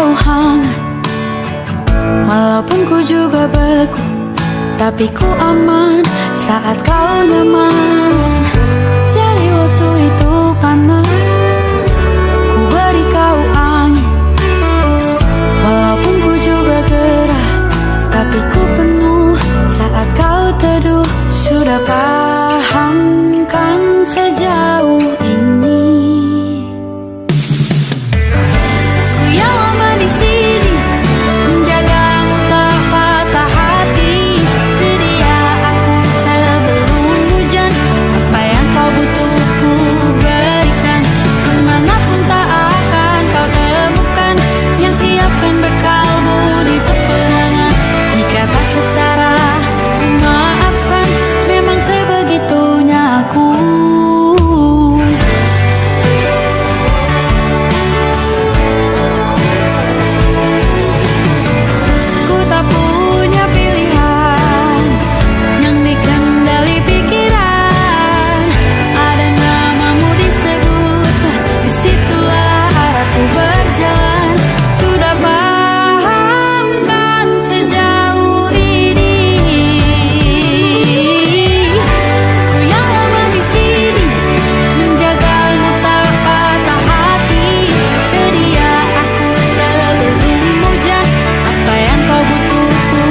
kau hangat, walaupun ku juga beku, tapi ku aman saat kau nyaman. Jadi waktu itu panas, ku beri kau angin, walaupun ku juga gerah, tapi ku penuh saat kau teduh. Sudah paham kan sejauh ini? Ku yang lama di sini, menjagamu tak patah hati. Sedia aku sebelum hujan, apa yang kau butuh ku berikan. Kemanapun tak akan kau temukan yang siapkan bekalmu di peperangan. Jika tak setara, ku maafkan, memang sebegitunya aku. Ku tak punya pilihan yang dikendali pikiran. Ada namamu disebut, disitulah arahku berjalan. Sudah paham kan sejauh ini? Ku yang lama di sini, menjagamu tak patah hati. Sedia aku sebelum hujan, apa yang kau butuh ku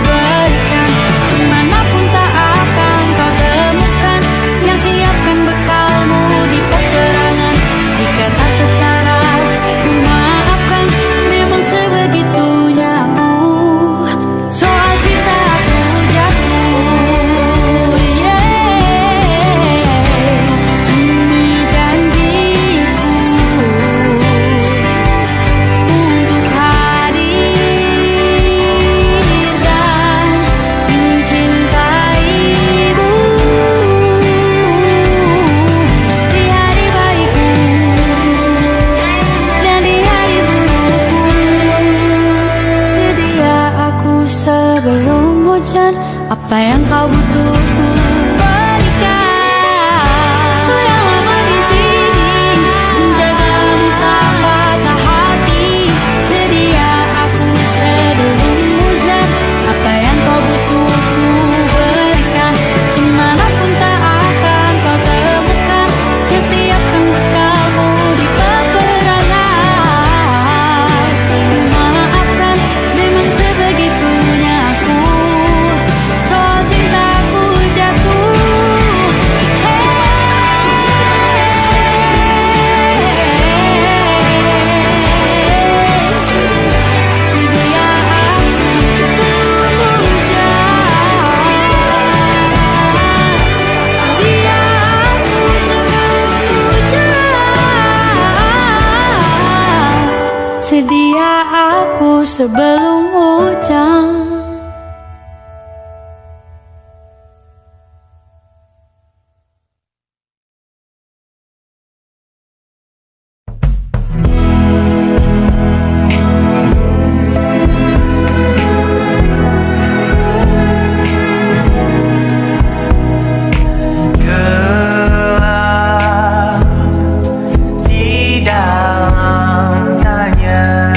berikan. Kemanapun tak akan kau temukan yang siapkan bekalmu di peperangan. Jika tak setara, ku maafkan, memang sebegitunya aku. Soal cinta aku jatuh, ini janjiku untuk hadir dan mencintaimu di hari baikku dan di hari burukku. Sedia aku sebelum hujan, apa yang kau butuh ku berikan. Ku yang lama di sini, menjagamu tak patah hati. Sedia aku sebelum hujan, apa yang kau butuh ku berikan. Kemanapun tak akan kau temukan yang siapkan bekalmu di peperangan. Maafkan, memang sebegitunya aku. Soal cintaku jatuh, sedia aku sebelum hujan. Sedia aku sebelum hujan. Sedia aku sebelum hujan. Gelap di dalam tanya,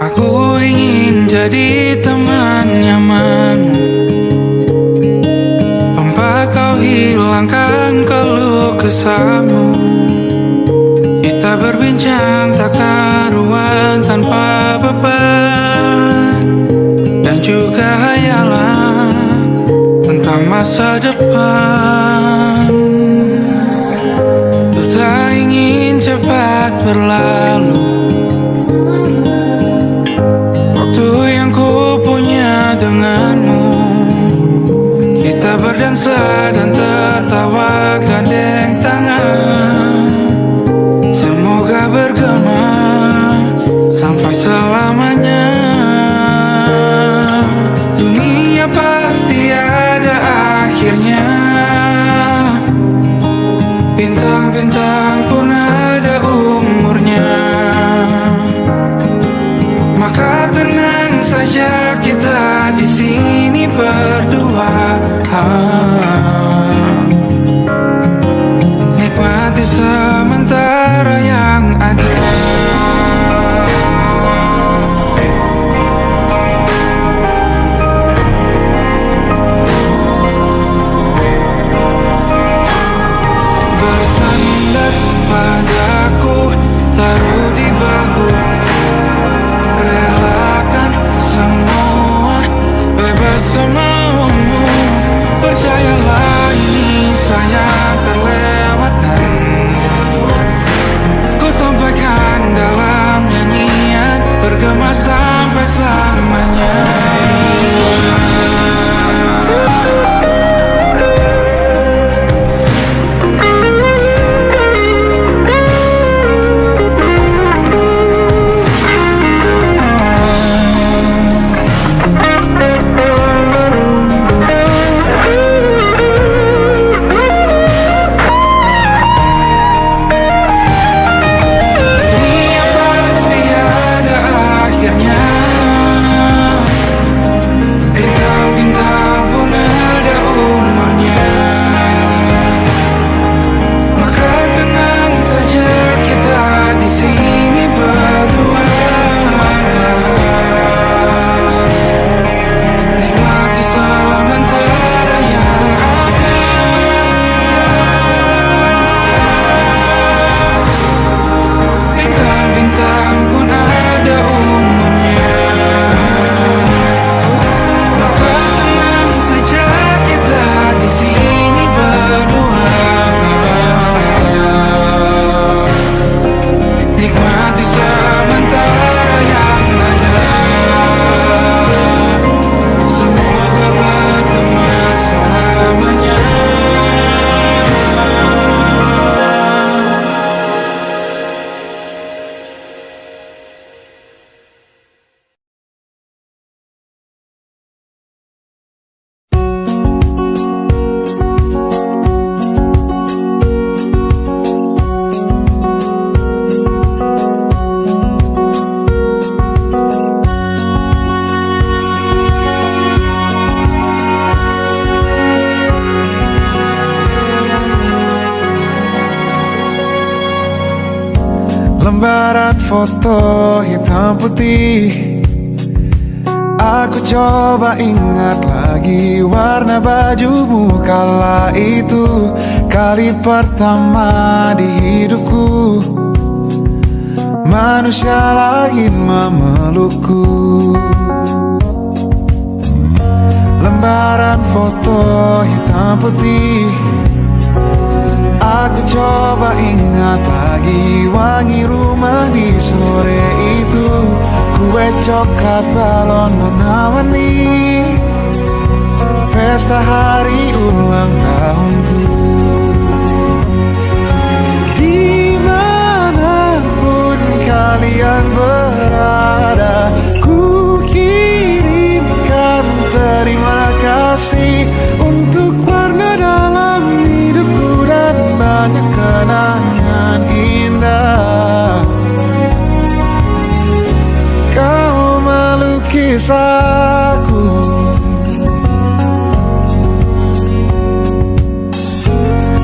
Aku ingin jadi teman nyaman, tempat kau hilangkan keluh kesahmu. Kita berbincang tak karuan tanpa beban, dan juga hayalan tentang masa depan. Ku tak ingin cepat berlalu waktu yang ku punya denganmu. Kita berdansa dan tertawa gandeng tangan, semoga bergema sampai selamanya. Dunia pasti ada akhirnya, bintang-bintang pun ada umurnya. Maka tenang saja kita di sini berdua, nikmati sementara yang ada. Bersandar padaku, taruh di bahu, relakan semua, bebas semaumu. Percayalah ini sayang terlewatkan, ku sampaikan dalam nyanyian, bergema sampai selamanya. Lembaran foto hitam putih, aku coba ingat lagi warna bajumu kala itu. Kali pertama di hidupku, manusia lain memelukku. Lembaran foto hitam putih, aku coba ingat lagi wangi rumah di sore itu. Kue coklat balon menemani pesta hari ulang tahunku. Dimanapun kalian berada, ku kirimkan terima kasih untuk warna dalam hidupku dan banyak kenangan indah. Kau melukis aku,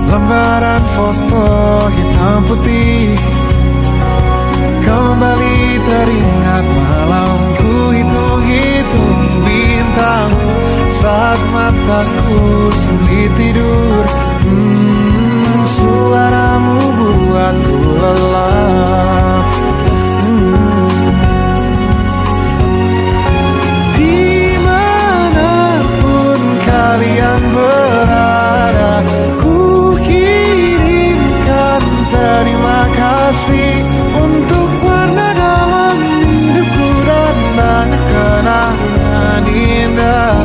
lembaran foto hitam putih, kembali teringat malam sulit tidur. Suaramu buatku lelah. Dimanapun kalian berada, ku kirimkan terima kasih untuk warna dalam hidupku dan banyak kenangan indah.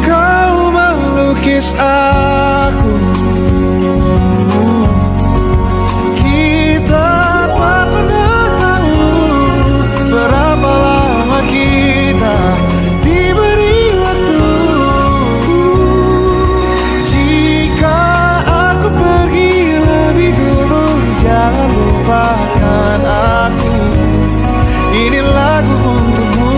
Kau melukis aku, kita tak pernah tahu berapa lama kita diberi waktu. Jika aku pergi lebih dulu, jangan lupakan aku. Ini lagu untukmu,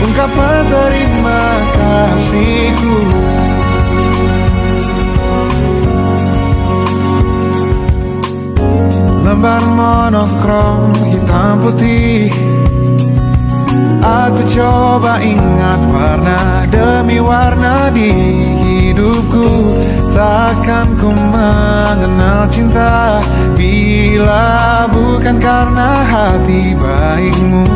ungkapan terima kasihku. Lembar monokrom hitam putih, aku coba ingat warna demi warna di hidupku. Takkan ku mengenal cinta bila bukan karena hati baikmu.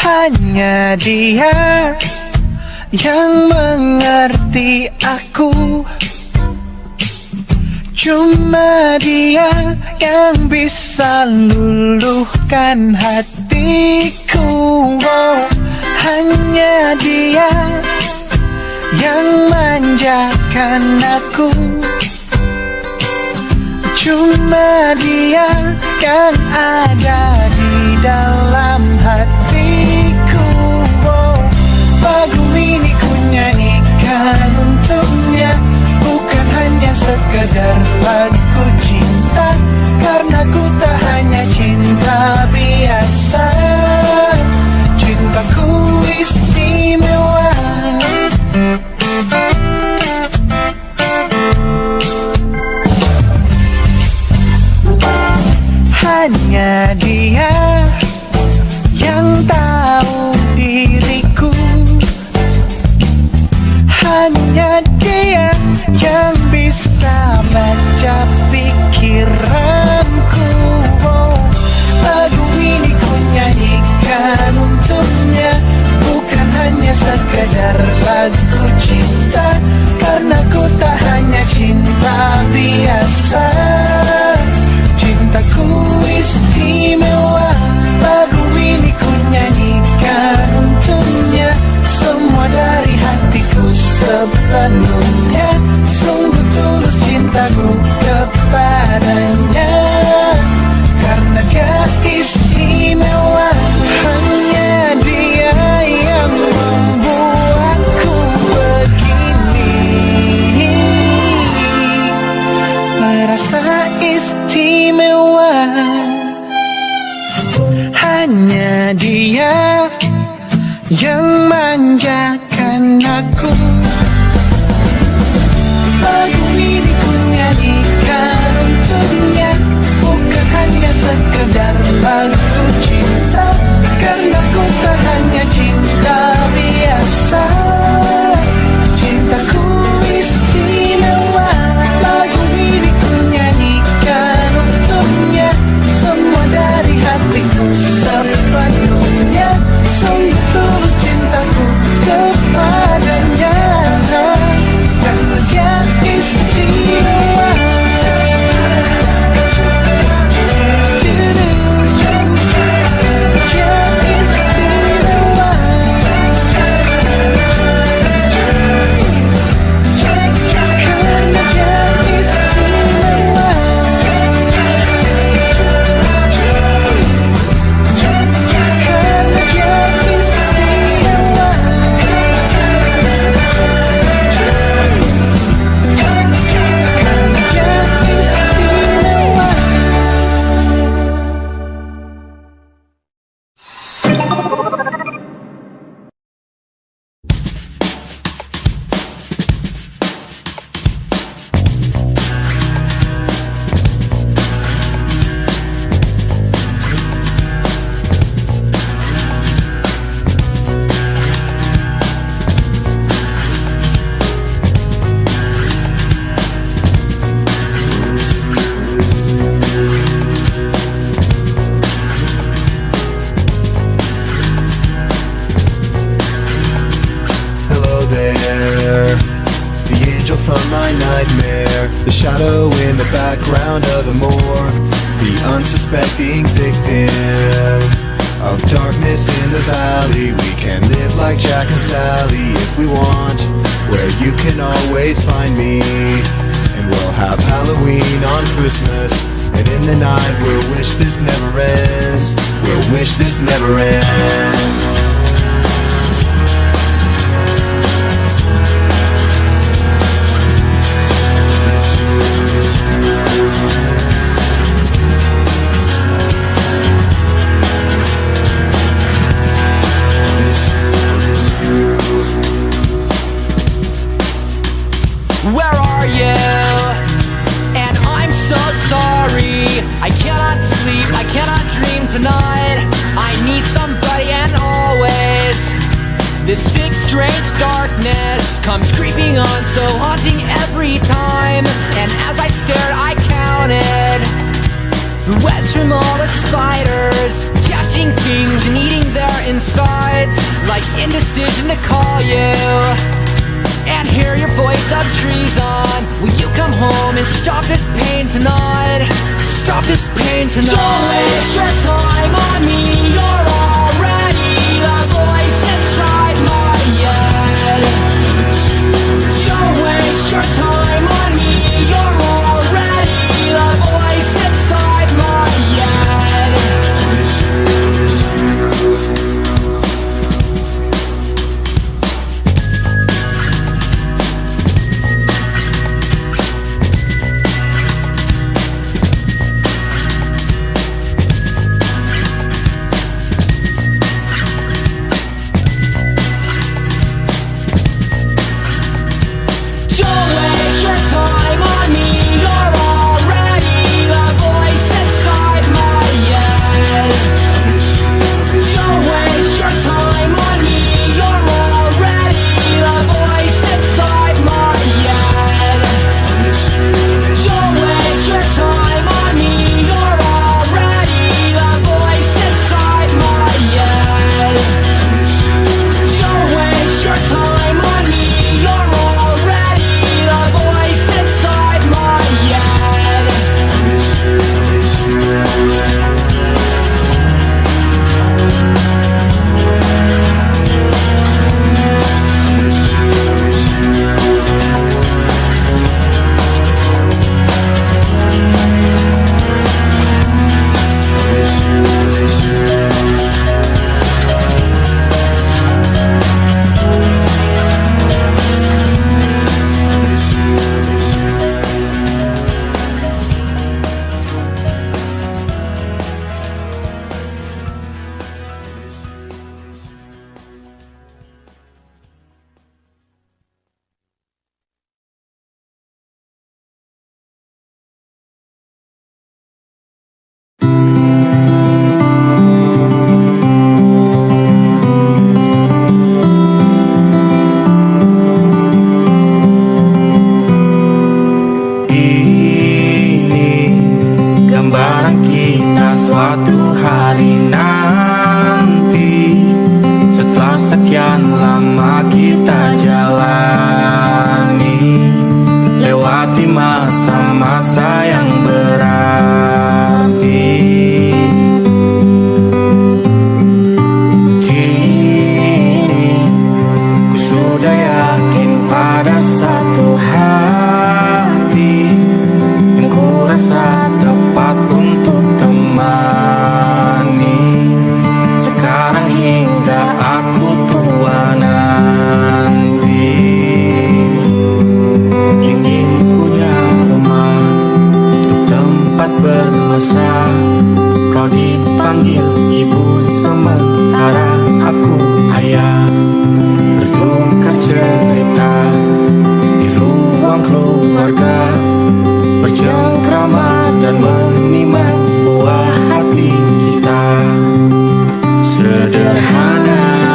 Hanya dia yang mengerti aku, cuma dia yang bisa luluhkan hatiku. Oh, hanya dia yang manjakan aku, cuma dia yang ada di dalam hatiku. Oh, lagu ini ku nyanyikan untuknya, bukan hanya sekedar lagu cinta, karena ku tak hanya cinta biasa. Cintaku istimewa. Hanya dia yang tahu diriku, hanya dia yang bisa baca pikiranku. Oh, lagu ini ku nyanyikan untuknya, bukan hanya sekedar lagu cinta, karena ku tak hanya cinta biasa. Cintaku istimewa. Lagu ini ku nyanyikan untuknya, semua dari hatiku sepenuhnya. Sungguh tulus cintaku kepadanya, karena dia istimewa. Hanya dia yang membuatku begini, merasa istimewa. Hanya dia yang manjakan aku. Lagu ini ku nyanyikan untuknya, bukan hanya sekedar lagu cinta, karena ku tak hanya cinta biasa. Cintaku istimewa. Lagu ini ku nyanyikan untuknya, semua dari hatiku sepenuhnya. Sungguh tulus cintaku kepadanya, karena dia istimewa. from my nightmare. The shadow in the background of the morgue, the unsuspecting victim of darkness in the valley. We can live like Jack and Sally if we want, where you can always find me. And we'll have Halloween on Christmas, and in the night we'll wish this never ends. We'll wish this never ends. Where are you? And I'm so sorry. I cannot sleep, I cannot dream tonight. I need somebody and always. This sick, strange darkness comes creeping on, so haunting every time. And as I stared, I counted the webs from all the spiders, catching things and eating their insides. Like indecision to call you and hear your voice of treason. Will you come home and stop this pain tonight? Stop this pain tonight. Don't waste your time on me. You're already the voice inside my head. Don't waste your time on me. You're already the voice inside my head. Sederhana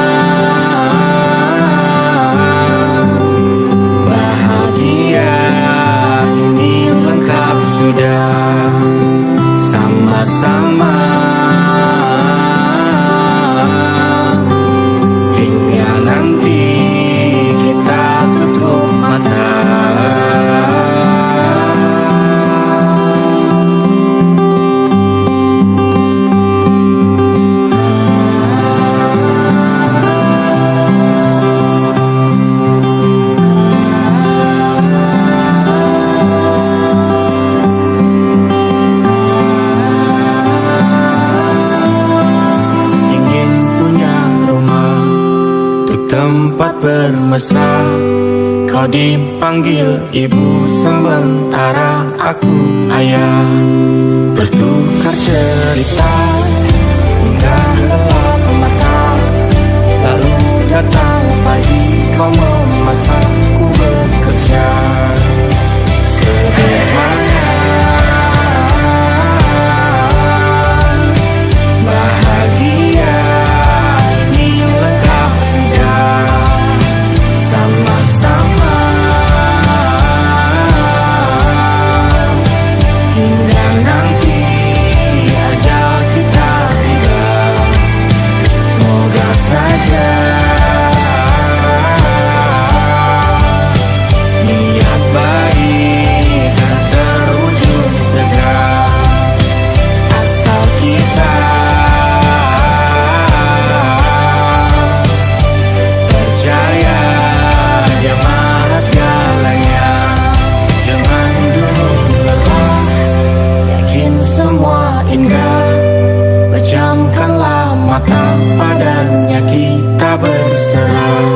sempat bermesra. Kau dipanggil ibu sementara aku ayah. Bertukar cerita hingga lelap mata. Lalu datang pagi kau memasakku bekerja. Sederhana, bahagia ini lengkap sudah. Sama-sama hingga nanti ajal kita tiba. Semoga saja niat baik dan terwujud segera. Asal kita percaya Dia Maha segalanya. Jangan dulu lelah, yakin semua indah. Pejamkanlah mata, padanya kita berserah.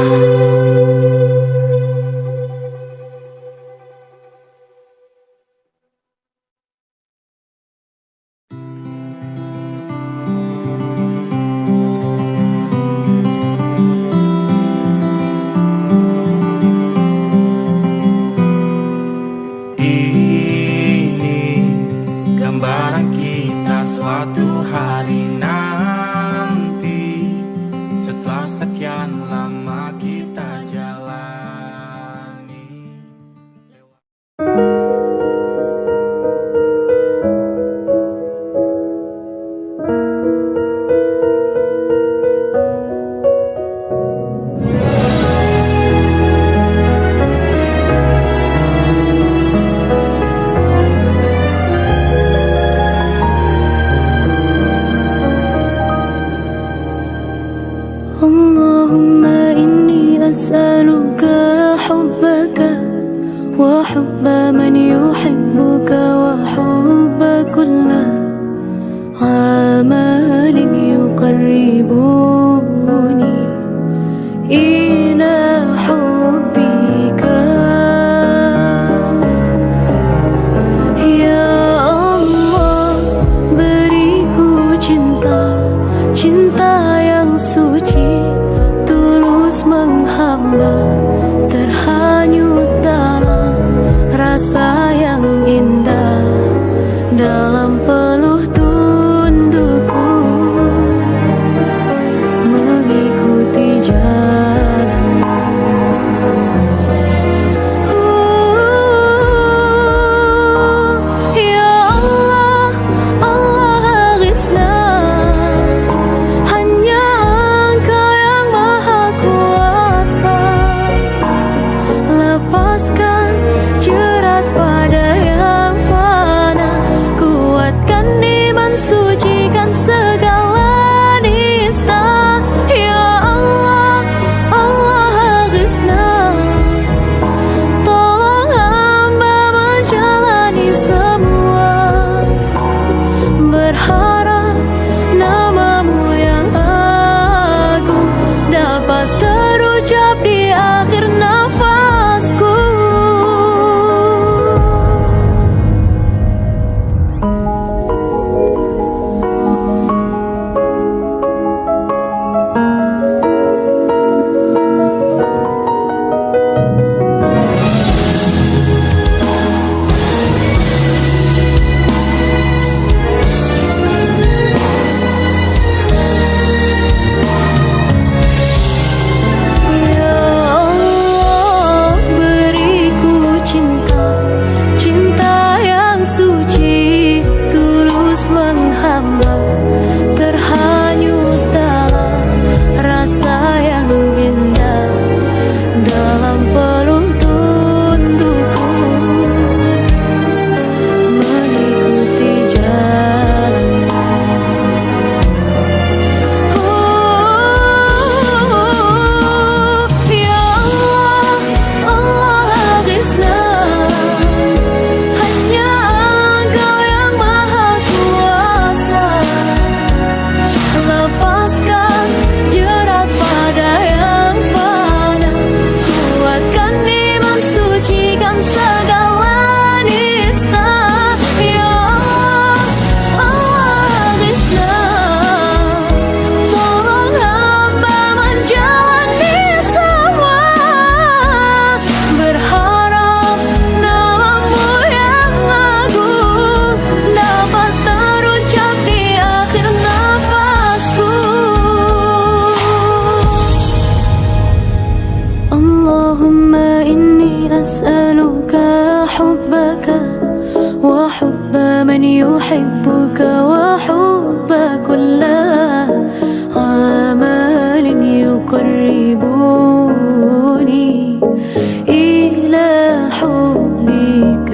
Ini gambaran kita suatu hari nanti. Setelah sekian lama kita jalani. Allahumma inni as'aluka hubbaka wa hubba man yuhibbuka wa hubba kulla amalin yuqarribuni ila hubbika. Ya Allah, beriku cinta, cinta yang suci, tulus menghamba, terhanyut dalam rasa أحبك وحب كل عمل يقربني إلى حبك.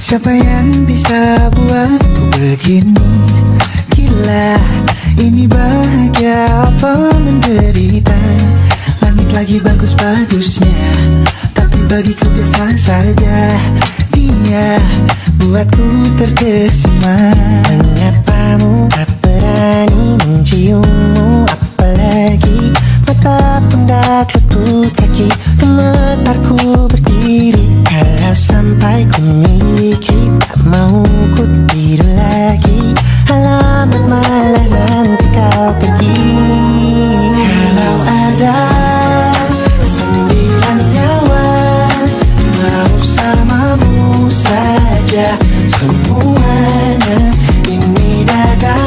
Siapa yang bisa buatku begini? Gila, ini bahagia apa menderita? Langit lagi bagus-bagusnya, tapi bagiku biasa saja. Dia buatku terkesima. Mengapamu tak berani menciummu, apalagi mata pundak lutut kaki, gemetarku berdiri. Kalau sampai ku miliki, tak mau ku tidur lagi. Alamat malah nanti kau pergi. Kalau ada 9 nyawa, mau samamu saja semuanya. Ini dada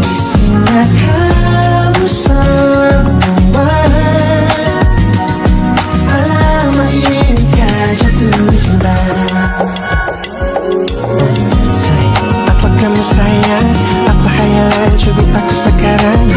isinya kamu semua. Alamat ini jatuh cinta. Apa kamu sayang? Apa hayalan cubit aku sekarang?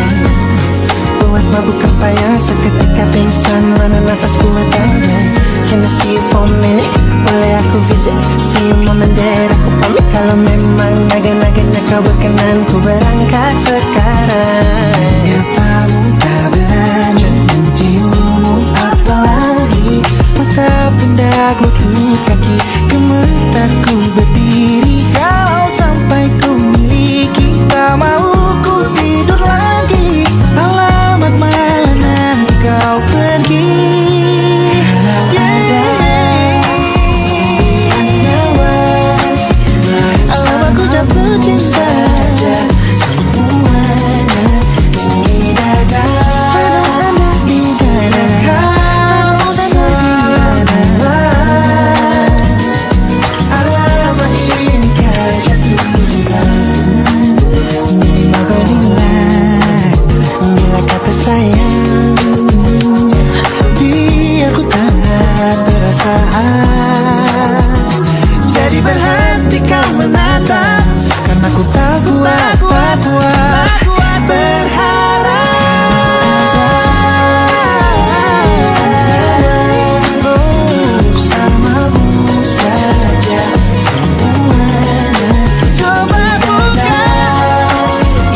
Buat mabuk apa yang seketika pingsan? Mana nafas buatannya? Can I see you for a minute? Boleh aku visit? See you mom and dad, aku pamit. Kalau memang naga-naganya kau berkenan, ku berangkat sekarang. Apamu tak berani menciummu, apalagi mata pundak lutut kaki, gemetarku berdiri. Kalau sampai ku miliki, tak mau ku tidur lagi. Alamat malah nanti kau pergi. Kalau ada 9 nyawa, alamat ku jatuh cinta saja semuanya. Ini dada di sana kamu semua. Alamat ini kau jatuh cinta. Minimal kau bilang, bila kata sayang, biar ku tak perasaan. Jadi berhenti kau menatap, karena ku tak kuat berharap. Bersamamu saja semuanya. Coba buka,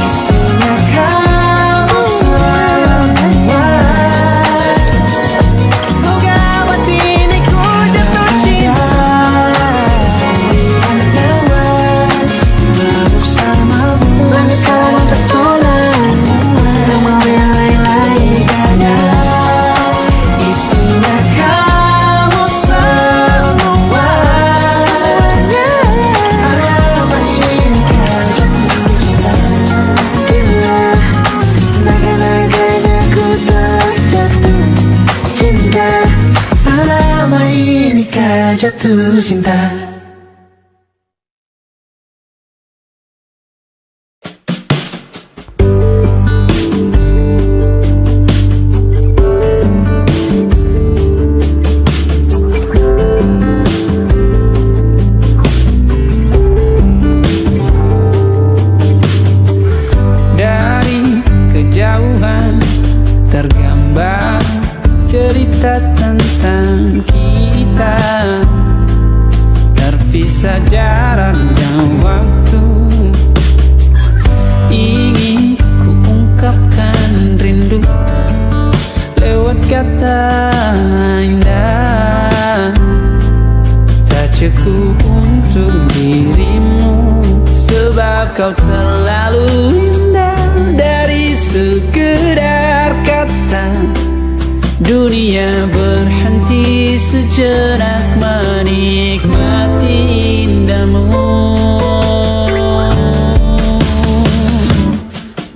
isinya kamu semua. Oh gawat ini ku jatuh cinta. 9 nyawa, bersamamu pesona. Tak mau yang lain-lain dada, isinya kamu semua. Alamat ini kau jatuh cinta. Gila, naga-naganya ku tak jatuh cinta. Alamat ini kau jatuh cinta. Dari kejauhan tergambar cerita tentang kita, terpisah jarak dan waktu. Ingin ku ungkapkan rindu lewat kata indah, tak cukup untuk dirimu, sebab kau terlalu indah. Dari sekedar kata, dunia berhenti sejenak menikmati indahmu.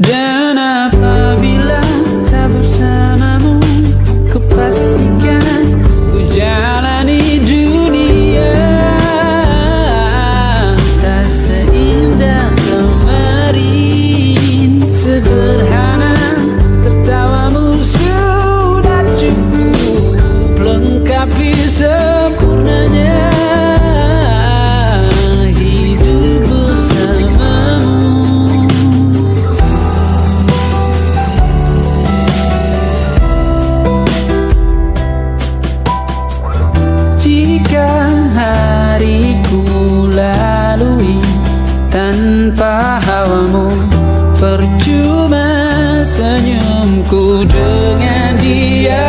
Dan apabila tak bersamamu, kupastikan ku jalani dunia percuma senyumku dengan dia.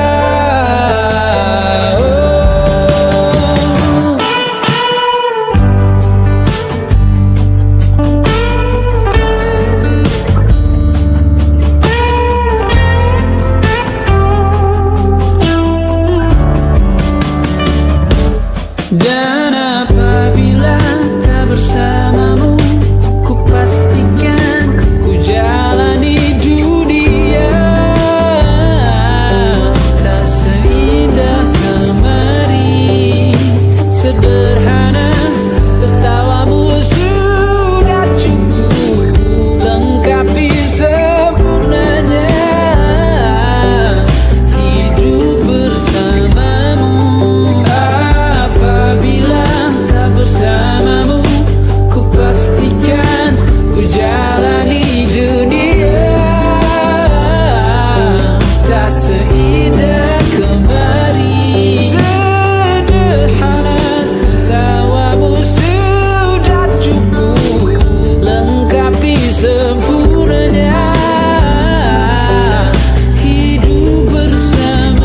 Dan apabila tak bersamamu, ku pastikan ku jalani dunia tak seindah kemarin. Sederhana, tertawamu sudah cukup lengkapi sempurnanya hidup bersamamu. Apabila tak bersamamu, ku pastikan ku jalani dunia tak seindah kemarin. Sederhana, tertawamu sudah cukup lengkapi sempurnanya hidup bersamamu.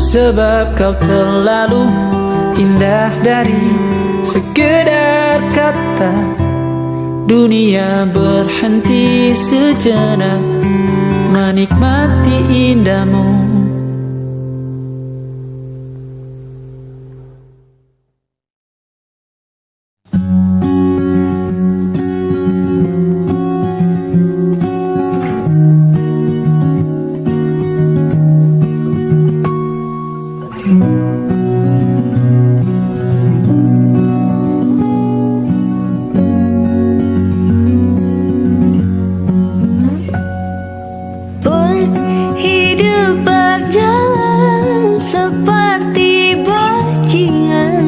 Sebab kau terlalu indah dari sekedar kata. Dunia berhenti sejenak menikmati indahmu. Pun hidup berjalan seperti bajingan,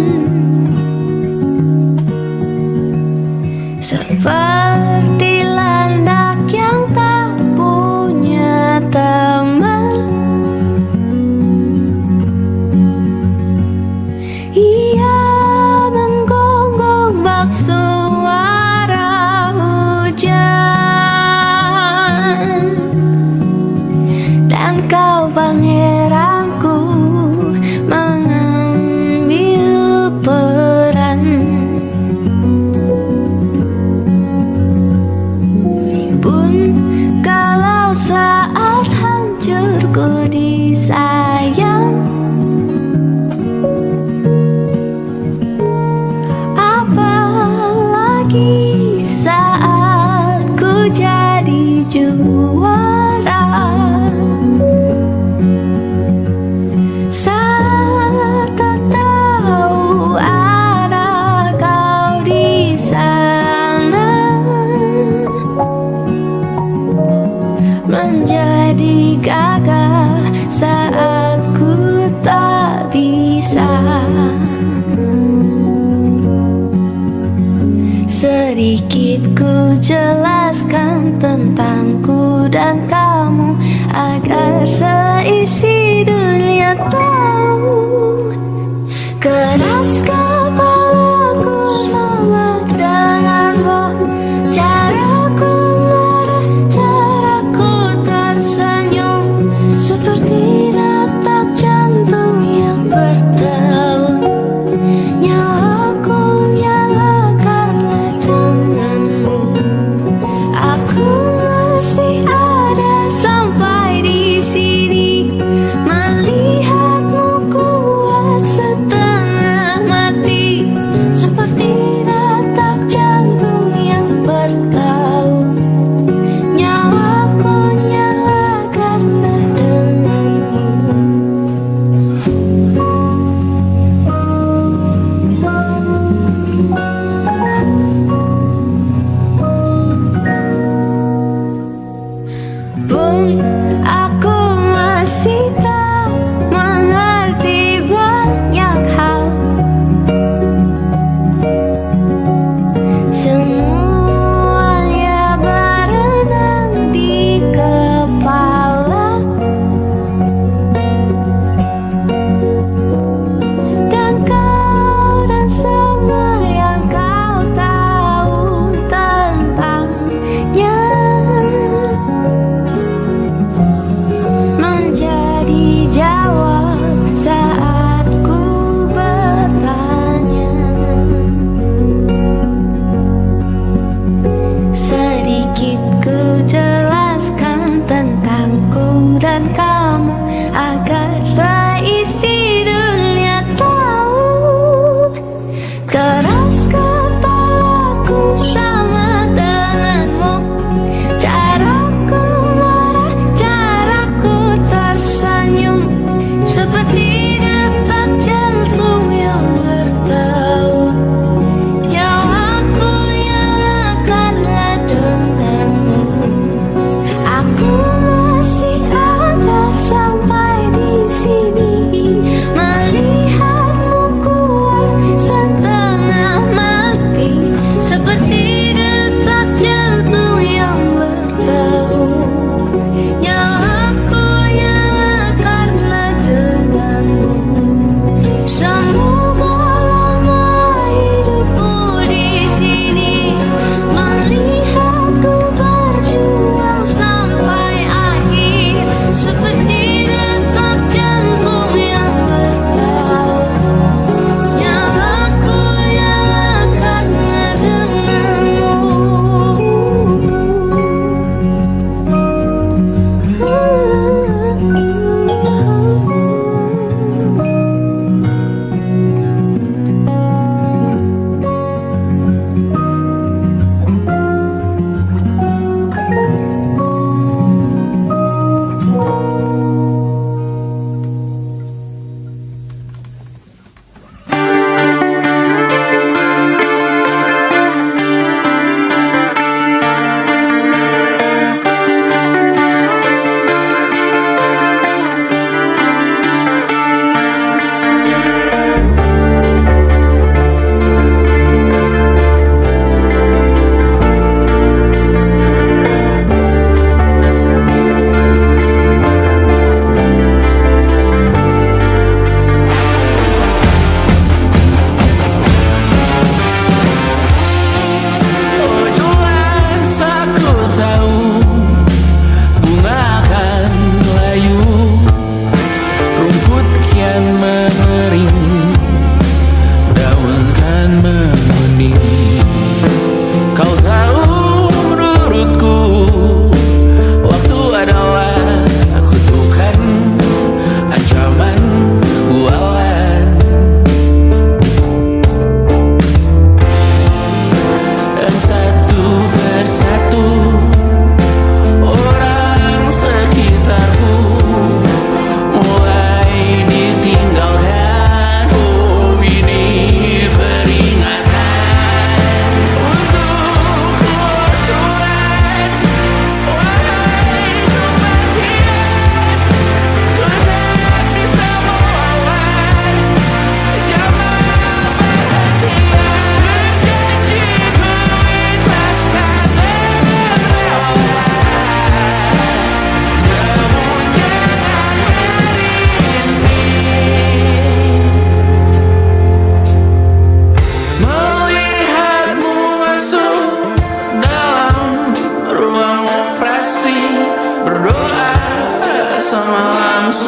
seperti landak yang tak punya teman. Ia menggonggong bak suara hujan, dan kau pangeranku mengambil peran. Pun kalau saat hancurku disayang, apalagi saat ku jadi juara. Saat tak tahu arah kau di sana, menjadi gagah saat ku tak bisa. Sedikit ku jelaskan tentangku dan kamu agar seisi dunia tahu. Keras kepalaku sama denganmu, caraku marah, caraku tersenyum, seperti detak jantung yang berdeut. Nyawaku nyala karena denganmu. Aku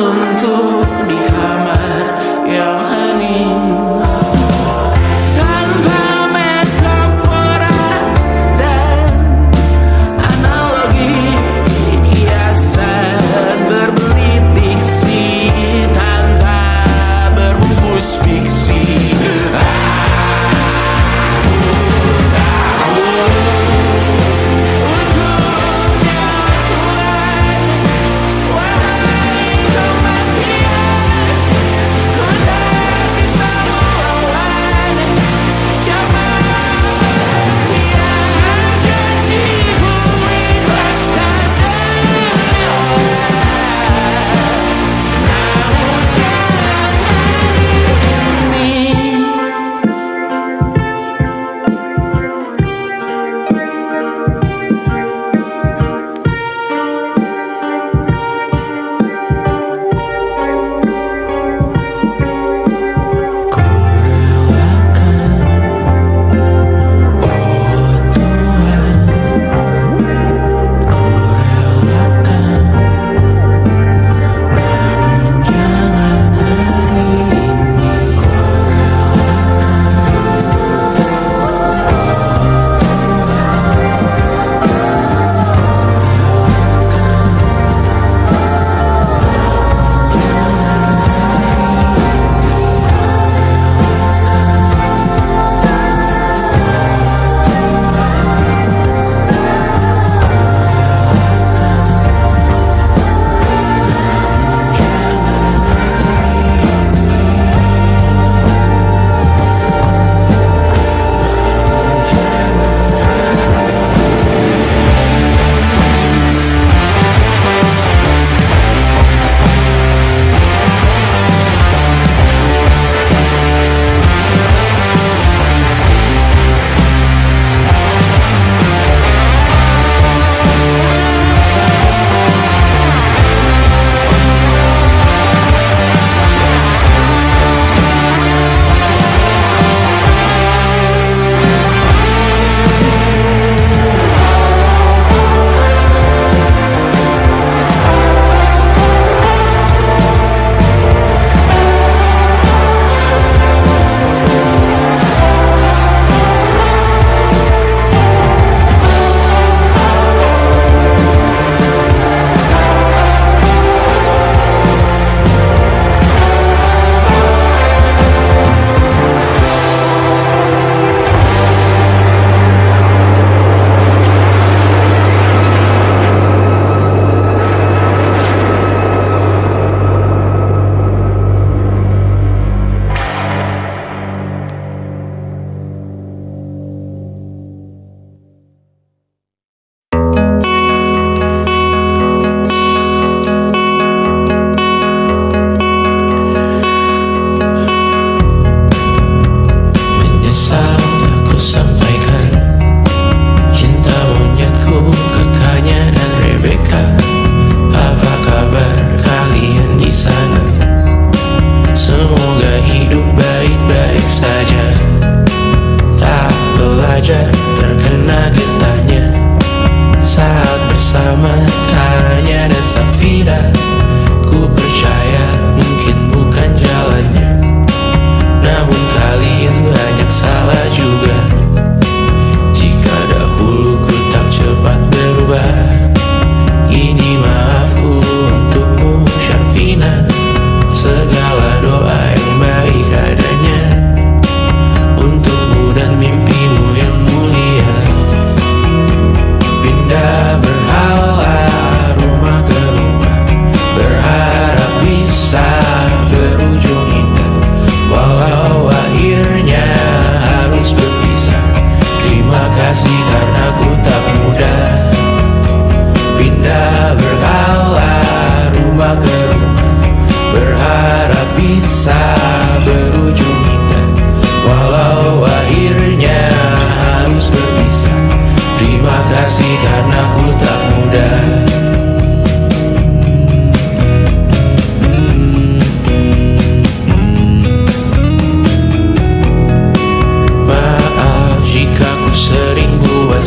suntuk di kamar yang hening. Tanpa metafora dan analogi, kiasan berbelit diksi tanpa berbungkus fiksi.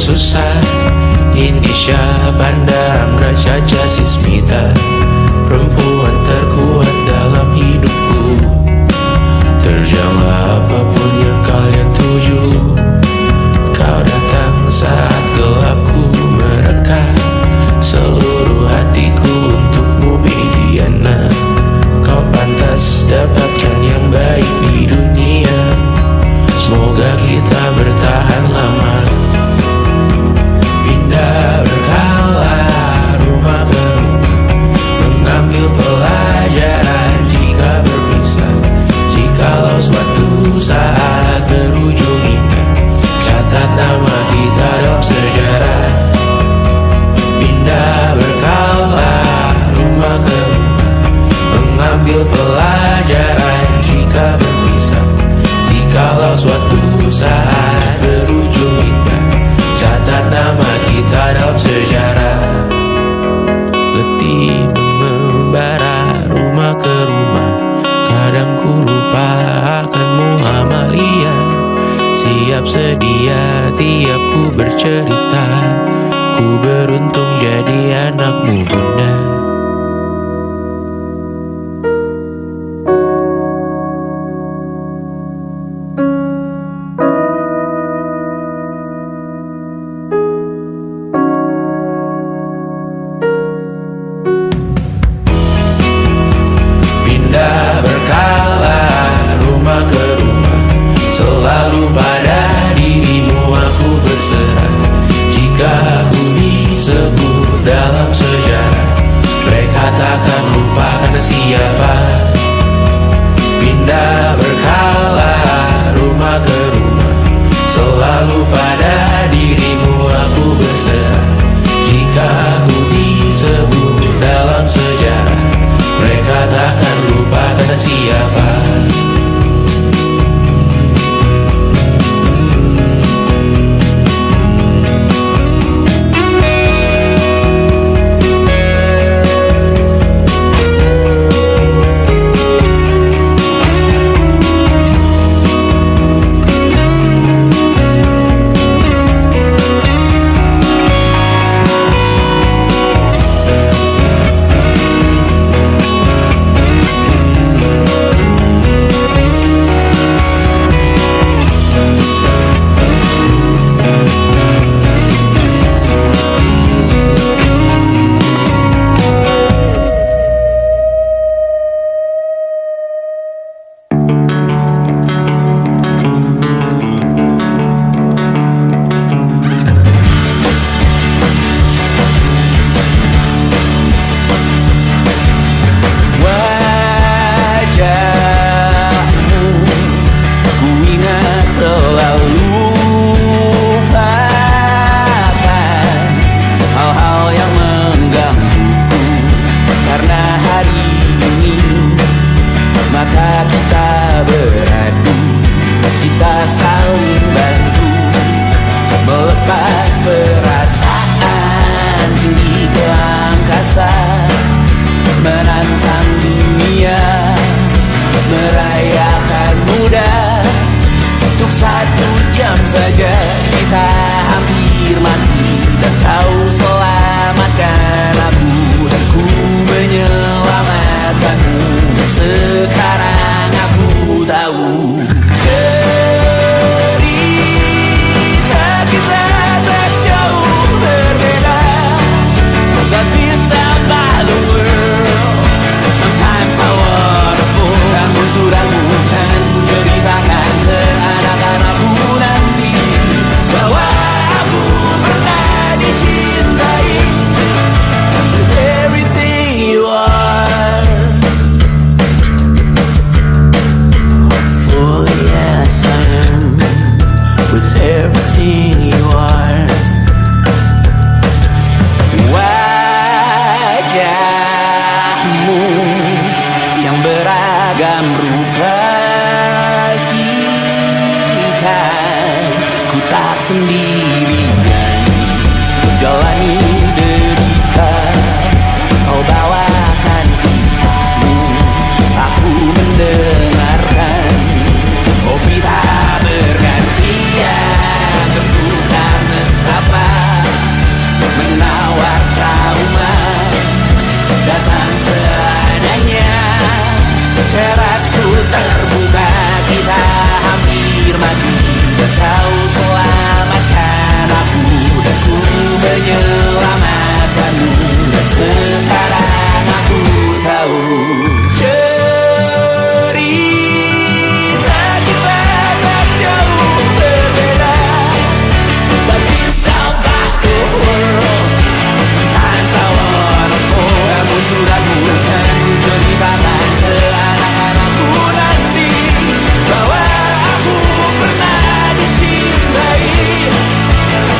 susah. Indisha Banda Anggra Caca Sismita, perempuan terkuat siapa. Pindah berkala rumah ke rumah, selalu pada dirimu aku berserah. Jika aku disebut dalam sejarah, mereka takkan lupa kata siapa.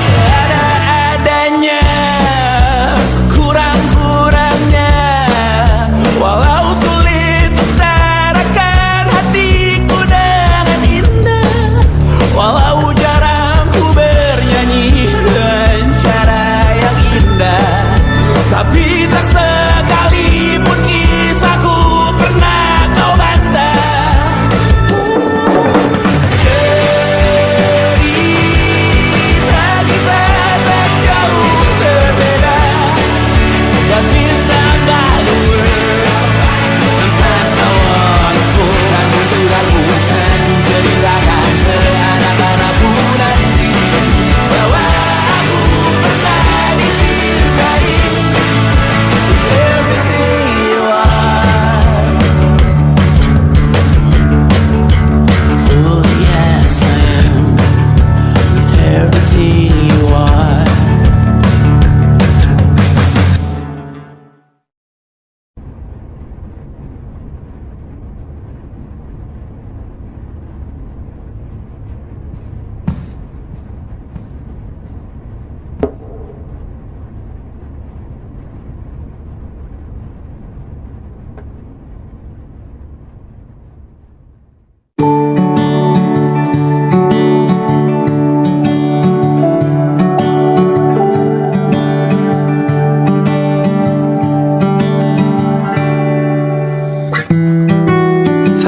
Seadanya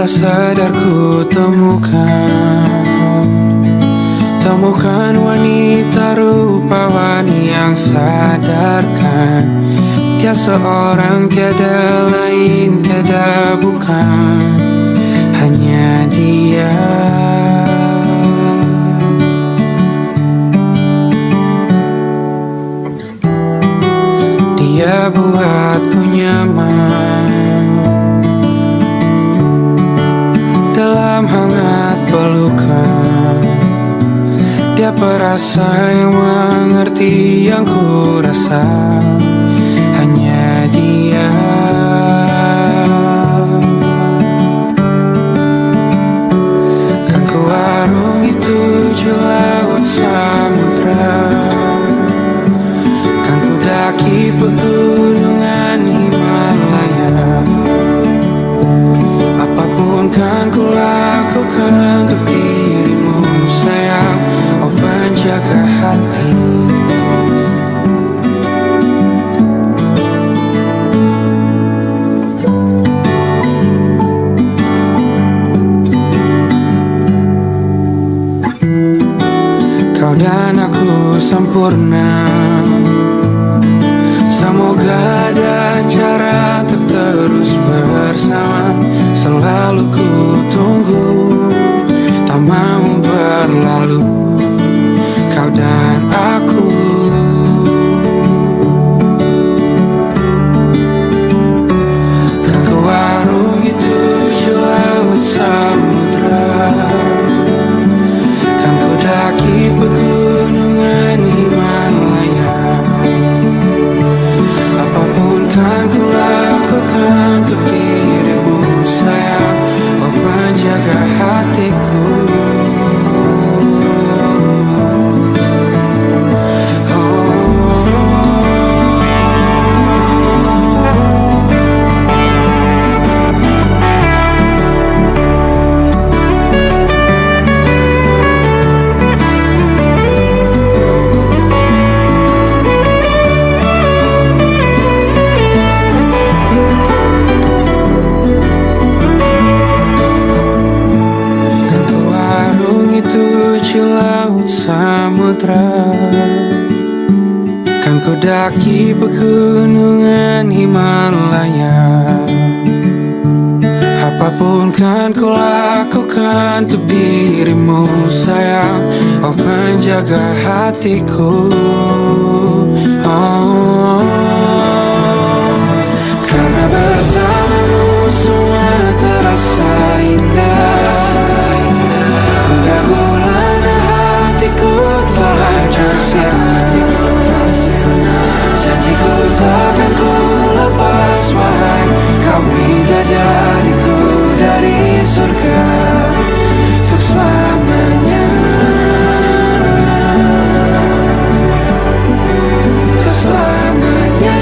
tak sadar ku temukan wanita rupawan yang sadarkan dia seorang, tiada lain, tiada bukan, hanya dia. Dia buatku nyaman dalam hangat pelukan. Dia perasa yang mengerti yang ku rasa, hanya dia. Kan ku arungi tujuh laut samudra, kan ku daki pegunungan Himalaya. Apapun kan ku lakukan untuk dirimu sayang, oh penjaga hati. Kau dan aku sempurna, semoga ada cara untuk terus bersama. Selalu ku tunggu, tak mau berlalu, kau dan aku. Kan ku arungi tujuh laut samudra, kan ku daki pegunungan Himalaya. Apapun kan ku lakukan untuk dirimu sayang, oh penjaga hatiku. Laut samudra, kan ku daki pegunungan Himalaya. Apapun kan ku lakukan untuk dirimu sayang, oh penjaga hatiku. Oh, karena bersamamu semua terasa indah. Hatiku telah bersirna, janjiku takkan ku lepas wahai kau bidadariku dari surga untuk selamanya, untuk selamanya.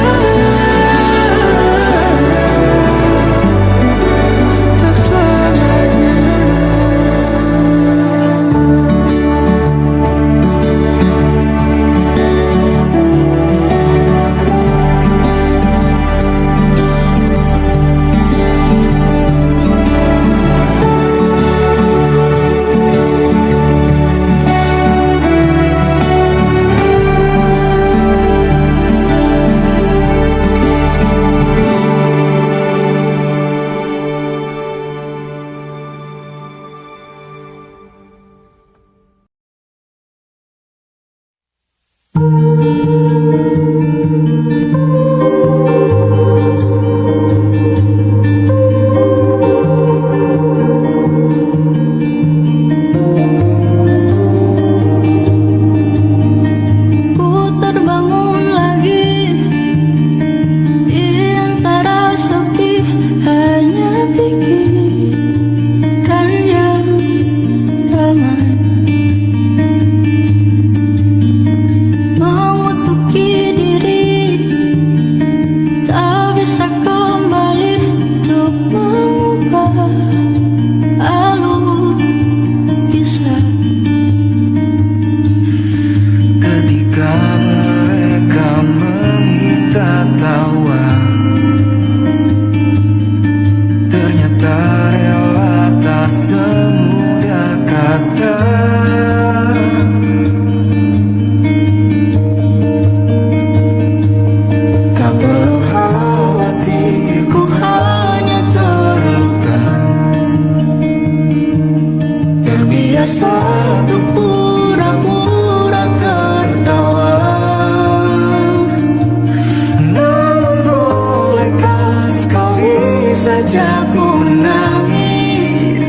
saja ku menangis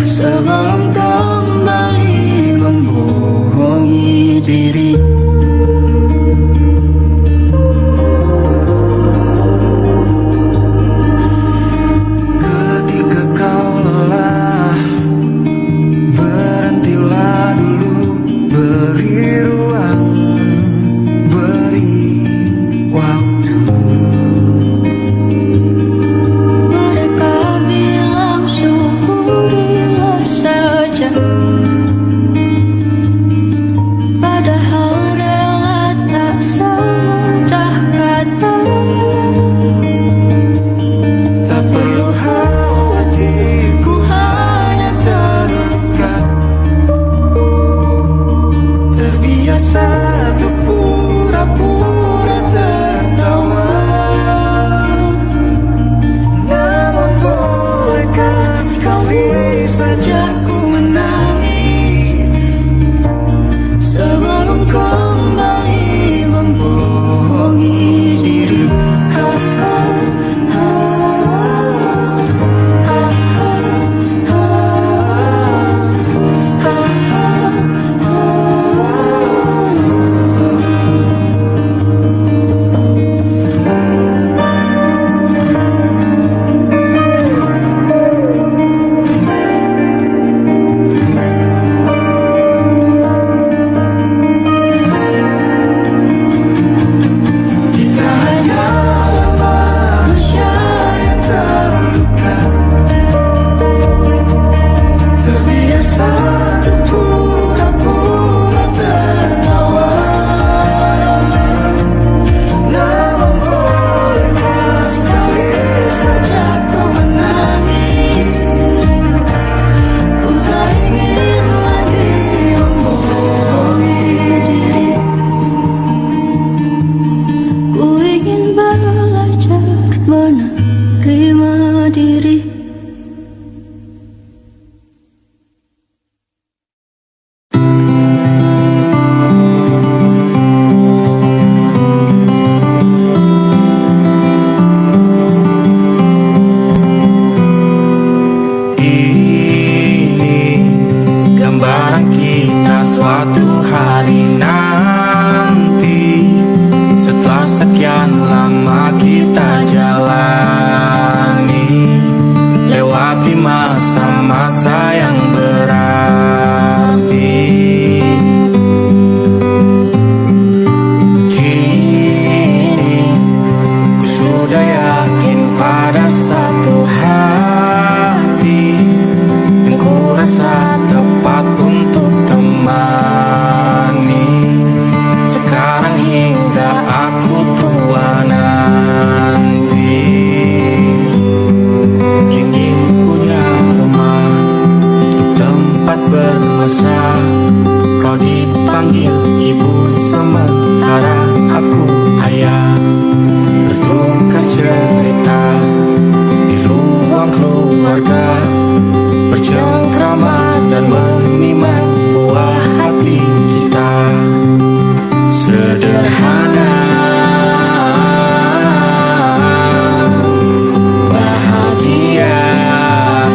sebelum kembali membohongi diri. Ketika kau lelah, berhentilah dulu, beri ruang, beri waktu. Mereka bilang syukurilah saja, padahal rela tak semudah kata. Tak perlu khawatir, Ku hanya terluka, terbiasa untuk pura-pura tertawa. Namun bolehkah sekali saja ku menangis sebelum kembali membohongi diri. Ha, ha, ha, ha, ha, ha, ha, Kita hanyalah manusia yang terluka, terbiasa untuk pura-pura tertawa. Namun bolehkah sekali saja ku menangis. Ku tak ingin lagi membohongi diri. Ku ingin belajar menerima diri. Ini gambaran kita suatu hari nanti, setelah sekian lama kita jalani, lewati masa-masa yang berarti. Kini ku sudah yakin pada satu hati yang ku rasa tepat untuk temani. Sekarang hingga aku tua nanti, ingin punya rumah untuk tempat bermesra. Kau dipanggil ibu sementara aku ayah, bertukar cerita di ruang keluarga, bercengkrama dan menimang buah hati kita. Sederhana, bahagia,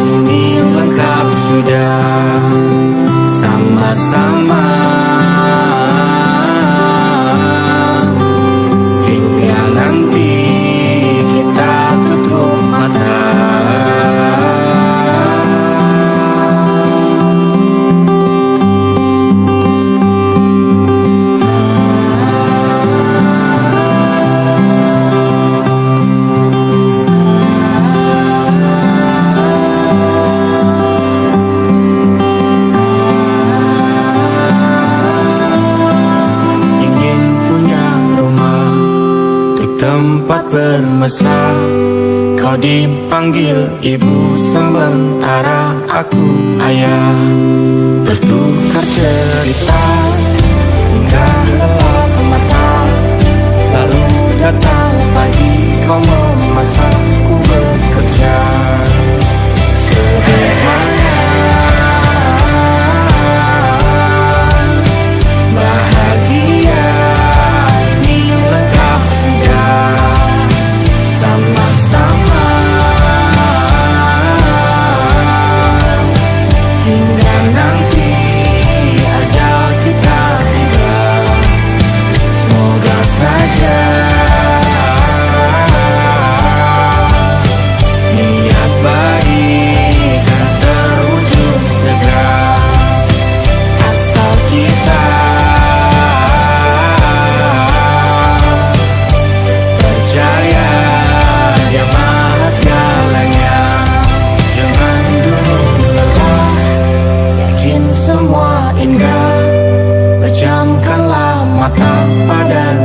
ini lengkap sudah. Sama-sama hingga nanti kita tutup mata. Ingin punya rumah untuk tempat bermesra. Kau dipanggil ibu sementara aku ayah, bertukar cerita hingga lelap mata. Lalu datang pagi kau memasak, ku bekerja. Sederhana, bahagia, ini lengkap sudah. Sama-sama tak pada